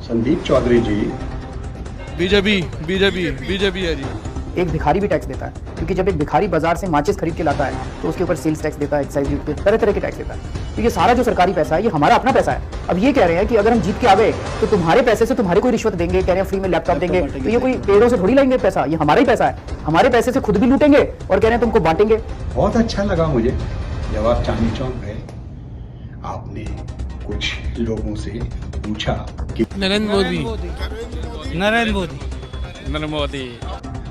संदीप चौधरी जी। BJP BJP BJP है जी। एक भिखारी भी टैक्स देता है, क्योंकि जब एक भिखारी बाजार से माचिस खरीद के लाता है तो उसके ऊपर सेल्स टैक्स देता है, एक्साइज ड्यूटी पे तरह तरह के टैक्स देता है। तो ये सारा जो सरकारी पैसा है ये हमारा अपना पैसा है। अब ये कह रहे हैं कि अगर हम जीत के आवे तो तुम्हारे पैसे से तुम्हारे कोई रिश्वत देंगे, कह रहे हैं फ्री में लैपटॉप देंगे। तो ये कोई पेड़ों से थोड़ी लाएंगे पैसा, ये हमारा ही पैसा है। हमारे पैसे से खुद भी लूटेंगे और कह रहे हैं तुमको बांटेंगे। बहुत अच्छा लगा मुझे जब आप चांदनी चौक गए, आपने कुछ लोगों से पूछा कि नरेंद्र मोदी नरेंद्र मोदी।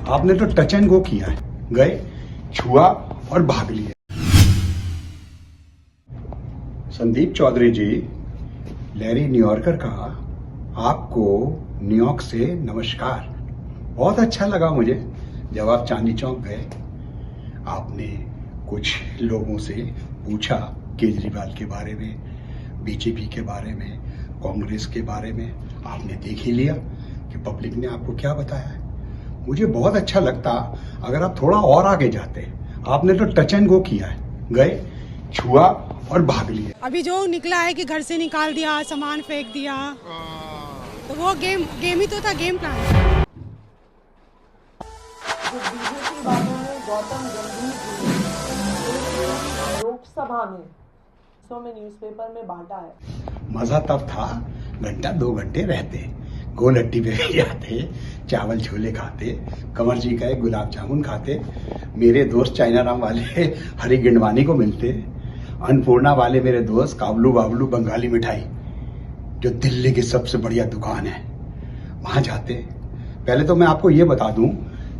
आपने तो टच एंड गो किया है, गए, छुआ और भाग लिए। संदीप चौधरी जी, लैरी न्यूयॉर्कर का आपको न्यूयॉर्क से नमस्कार। बहुत अच्छा लगा मुझे जब आप चांदनी चौक गए, आपने कुछ लोगों से पूछा केजरीवाल के बारे में, बीजेपी के बारे में, कांग्रेस के बारे में। आपने देख ही लिया कि पब्लिक ने आपको क्या बताया है। मुझे बहुत अच्छा लगता अगर आप थोड़ा और आगे जाते। आपने तो टच एंड गो किया है, गए, छुआ और भाग लिए। अभी जो निकला है कि घर से निकाल दिया, सामान फेंक दिया, तो वो गेम ही तो था, गेम प्लान। बीजेपी वालों ने गौतम गंभीर जी लोकसभा में न्यूज़पेपर में बांटा है। मजा तब था घंटा 2 घंटे रहते, गोल हट्टी पे भी जाते, चावल छोले खाते, कंवर जी का एक गुलाब जामुन खाते, मेरे दोस्त चाइना राम वाले हरी गिंडवानी को मिलते, अन्नपूर्णा वाले मेरे दोस्त काबलू बाबलू बंगाली मिठाई जो दिल्ली की सबसे बढ़िया दुकान है, वहां जाते। पहले तो मैं आपको ये बता दूं,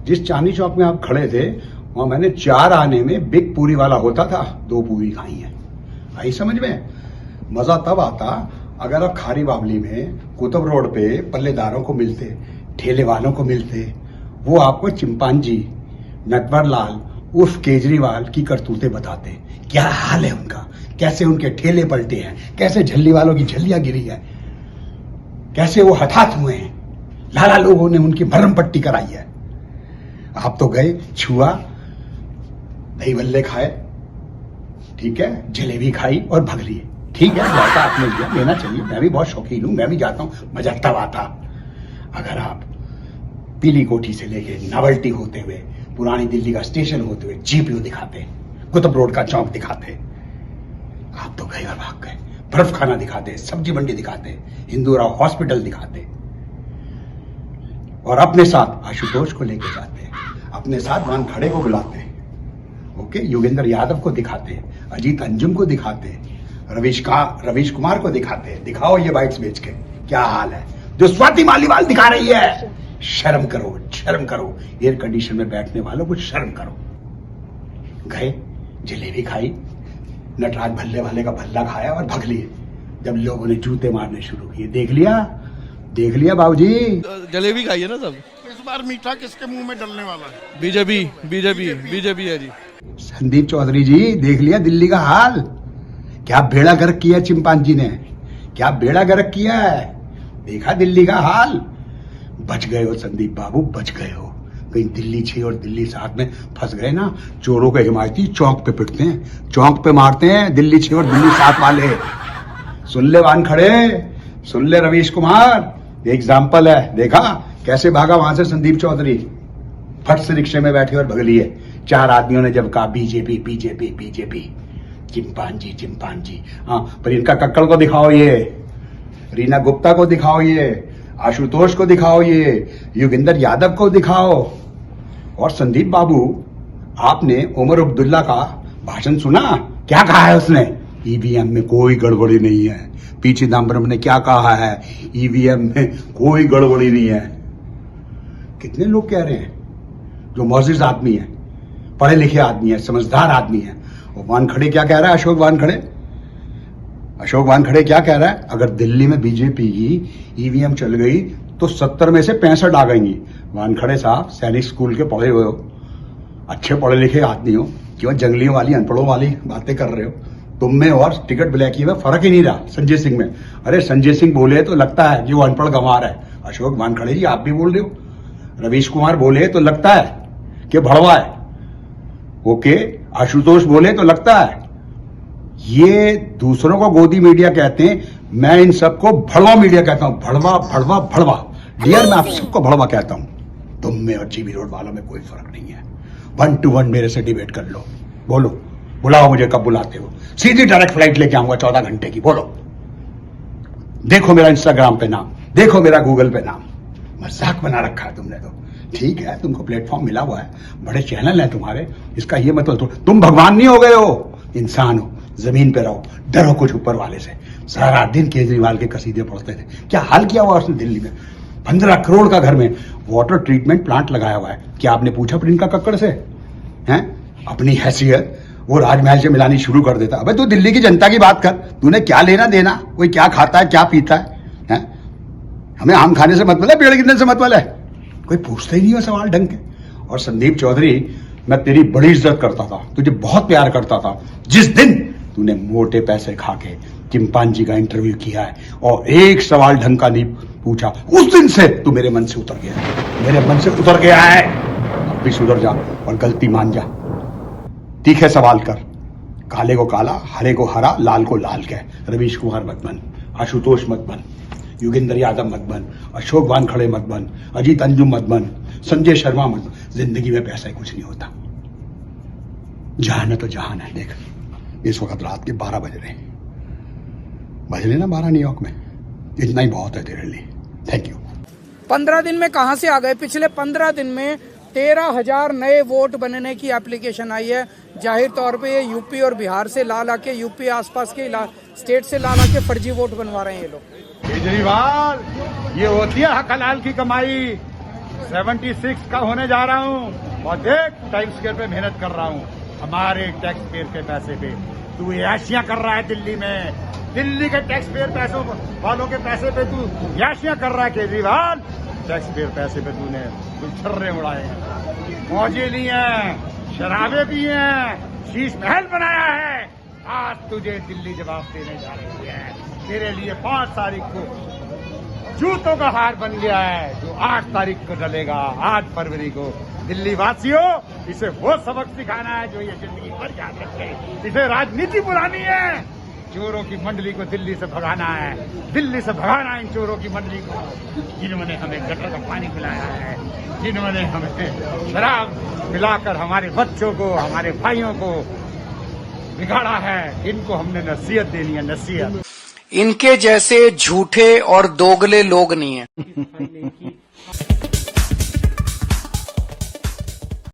जिस चांदनी चौक में आप खड़े थे वहां मैंने 4 आने में बिग पूरी वाला होता था, 2 पूरी खाई है। आई समझ में? मजा तब आता अगर आप खारी बावली में कुतुब रोड पे पल्लेदारों को मिलते, ठेले वालों को मिलते, वो आपको चिंपांजी नटवर लाल उर्फ केजरीवाल की करतूतें बताते। क्या हाल है उनका, कैसे उनके ठेले पलटे हैं, कैसे झल्ली वालों की झल्लियां गिरी है, कैसे वो हताहत हुए हैं, लाला लोगों ने उनकी भरम पट्टी कराई है। आप तो गए, छुआ, दही भल्ले खाए, ठीक है, जलेबी खाई और भग लिए। ठीक है, जायका आपने लिया, लेना चाहिए, मैं भी बहुत शौकीन हूं, मैं भी जाता हूं, मजा तब आता अगर आप पीली कोठी से लेके नवल्टी होते हुए, पुरानी दिल्ली का स्टेशन होते हुए जीपीओ दिखाते, कुतुब रोड का चौक दिखाते। आप तो गए और भाग गए। बर्फ खाना दिखाते, सब्जी मंडी दिखाते, हिंदूरा हॉस्पिटल दिखाते और अपने साथ आशुतोष को लेके जाते, अपने साथ वानखड़े को बुलाते, ओके, योगेंद्र यादव को दिखाते, अजीत अंजुम को दिखाते, रवीश कुमार को दिखाते। दिखाओ ये बाइट्स बेच के क्या हाल है, जो स्वाति मालीवाल दिखा रही है। शर्म करो, शर्म करो, एयर कंडीशन में बैठने वालों को शर्म करो। गए, जलेबी खाई, नटराज भल्ले वाले का भल्ला खाया और भग लिए। जब लोगों ने जूते मारने शुरू किए, देख लिया बाबूजी, जलेबी खाई है ना सब। इस बार मीठा किसके मुंह में डलने वाला है? बीजेपी बीजेपी बीजेपी है जी। संदीप चौधरी जी, देख लिया दिल्ली का हाल, क्या बेड़ा गर्क किया चिंपांजी ने, क्या बेड़ा गर्क किया है। देखा दिल्ली का हाल, बच गए हो संदीप बाबू, बच गए हो। कहीं दिल्ली 6 और दिल्ली 7 में फंस गए ना, चोरों के हिमायती चौक पे पिटते हैं, चौक पे मारते हैं दिल्ली 6 और दिल्ली 7 वाले। सुन ले वानखड़े, सुन ले रवीश कुमार, एग्जाम्पल है, देखा कैसे भागा वहां से संदीप चौधरी, फट से रिक्शे में बैठे और भग लिए। 4 आदमियों ने जब कहा बीजेपी बीजेपी बीजेपी, चिंपांजी। हाँ, पर इनका कक्कड़ को दिखाओ, ये रीना गुप्ता को दिखाओ, ये आशुतोष को दिखाओ, ये योगेंद्र यादव को दिखाओ। और संदीप बाबू, आपने उमर अब्दुल्ला का भाषण सुना? क्या कहा है उसने? ईवीएम में कोई गड़बड़ी नहीं है। पी चिदम्बरम ने क्या कहा है? ईवीएम में कोई गड़बड़ी नहीं है। कितने लोग कह रहे हैं जो मौजिज आदमी है, पढ़े लिखे आदमी है, समझदार आदमी है। और वानखड़े क्या कह रहा है? अशोक वानखड़े क्या कह रहा है? अगर दिल्ली में बीजेपी की ईवीएम चल गई तो 70 में से 65 आ गएंगी। वानखड़े साहब, सैनिक स्कूल के पढ़े हुए हो, अच्छे पढ़े लिखे आदमी हो, क्यों जंगलियों वाली, अनपढ़ों वाली बातें कर रहे हो? तुम में और टिकट ब्लैकी में फर्क ही नहीं रहा संजय सिंह में। अरे संजय सिंह बोले तो लगता है कि वो अनपढ़ गंवार है। अशोक वानखड़े जी, आप भी बोल रहे हो। रवीश कुमार बोले तो लगता है कि भड़वा है, ओके। आशुतोष बोले तो लगता है ये दूसरों को गोदी मीडिया कहते हैं, मैं इन सबको भड़वा मीडिया कहता हूं। भड़वा भड़वा भड़वा डियर, मैं आप सबको भड़वा कहता हूं। तुम में और जीबी रोड वालों में कोई फर्क नहीं है। 1 to 1 मेरे से डिबेट कर लो, बोलो, बुलाओ मुझे, कब बुलाते हो, सीधी डायरेक्ट फ्लाइट लेके आऊंगा 14 घंटे की, बोलो। देखो मेरा इंस्टाग्राम पे नाम, देखो मेरा गूगल पे नाम। मजाक बना रखा है तुमने तो। ठीक है, तुमको प्लेटफॉर्म मिला हुआ है, बड़े चैनल हैं तुम्हारे, इसका ये मतलब तुम भगवान नहीं हो गए हो, इंसान हो, जमीन पे रहो, डरो कुछ ऊपर वाले से। सारा दिन केजरीवाल के कसीदे पढ़ते थे। क्या हाल किया हुआ उसने दिल्ली में? 15 करोड़ का घर में वाटर ट्रीटमेंट प्लांट लगाया हुआ है। क्या आपने पूछा प्रियंका कक्कड़ से? हैं? अपनी हैसियत वो राजमहल से मिलानी शुरू कर देता। अबे तू दिल्ली की जनता की बात कर, तूने क्या लेना देना, कोई क्या खाता है क्या पीता है? हमें आम खाने से मतलब है, पेड़ गिरने से मतलब है? कोई पूछता ही नहीं हो सवाल ढंग के। और संदीप चौधरी, मैं तेरी बड़ी इज्जत करता था, तुझे बहुत प्यार करता था। जिस दिन तूने मोटे पैसे खा के चिंपांजी का इंटरव्यू किया है और एक सवाल ढंग का नहीं पूछा, उस दिन से तू मेरे मन से उतर गया है, मेरे मन से उतर गया है। अब भी सुधर जा और गलती मान जा। तीखे सवाल कर, काले को काला, हरे को हरा, लाल को लाल कह। रवीश कुमार मत बन, आशुतोष मत बन, योगेंद्र यादव मत बन, अशोक वानखड़े मत बन, अजीत अंजुम मत बन, संजय शर्मा मत बन। जिंदगी में पैसा कुछ नहीं होता। जहान है तो जहान है। देख, इस वक्त रात के 12 बज रहे ना 12 न्यूयॉर्क में। इतना ही बहुत है तेरे लिए। Thank you. 15 दिन में कहां से आ गए? पिछले 15 दिन में 13,000 नए वोट बनने की एप्लीकेशन आई है। जाहिर तौर पे ये यूपी और बिहार से ला के, यूपी आसपास के स्टेट से ला के फर्जी वोट बनवा रहे हैं ये लोग। केजरीवाल, ये होती है हक हलाल की कमाई। 76 का होने जा रहा हूँ और देख टाइम स्क्वायर पे मेहनत कर रहा हूँ हमारे टैक्स पेयर के पैसे पे। तू याशियां कर रहा है दिल्ली में, दिल्ली के टैक्स पेयर पैसों वालों के पैसे पे तू याशियां कर रहा है केजरीवाल। टैक्स पेयर पैसे पे तूने छर्रे उड़ाए हैं, मौजे ली हैं, शराबे पी हैं, शीश महल बनाया है। आज तुझे दिल्ली जवाब देने जा रही है। तेरे लिए 5 तारीख को जूतों का हार बन गया है जो 8 तारीख को डलेगा, 8 फरवरी को। दिल्ली वासियों, इसे वो सबक सिखाना है जो ये जिंदगी भर याद रखे। इसे राजनीति बुलानी है। चोरों की मंडली को दिल्ली से भगाना है, दिल्ली से भगाना है इन चोरों की मंडली को, जिन्होंने हमें गटर का पानी पिलाया है, जिन्होंने हमें शराब पिलाकर हमारे बच्चों को, हमारे भाइयों को बिगाड़ा है। इनको हमने नसीहत देनी है, नसीहत। इनके जैसे झूठे और दोगले लोग नहीं है।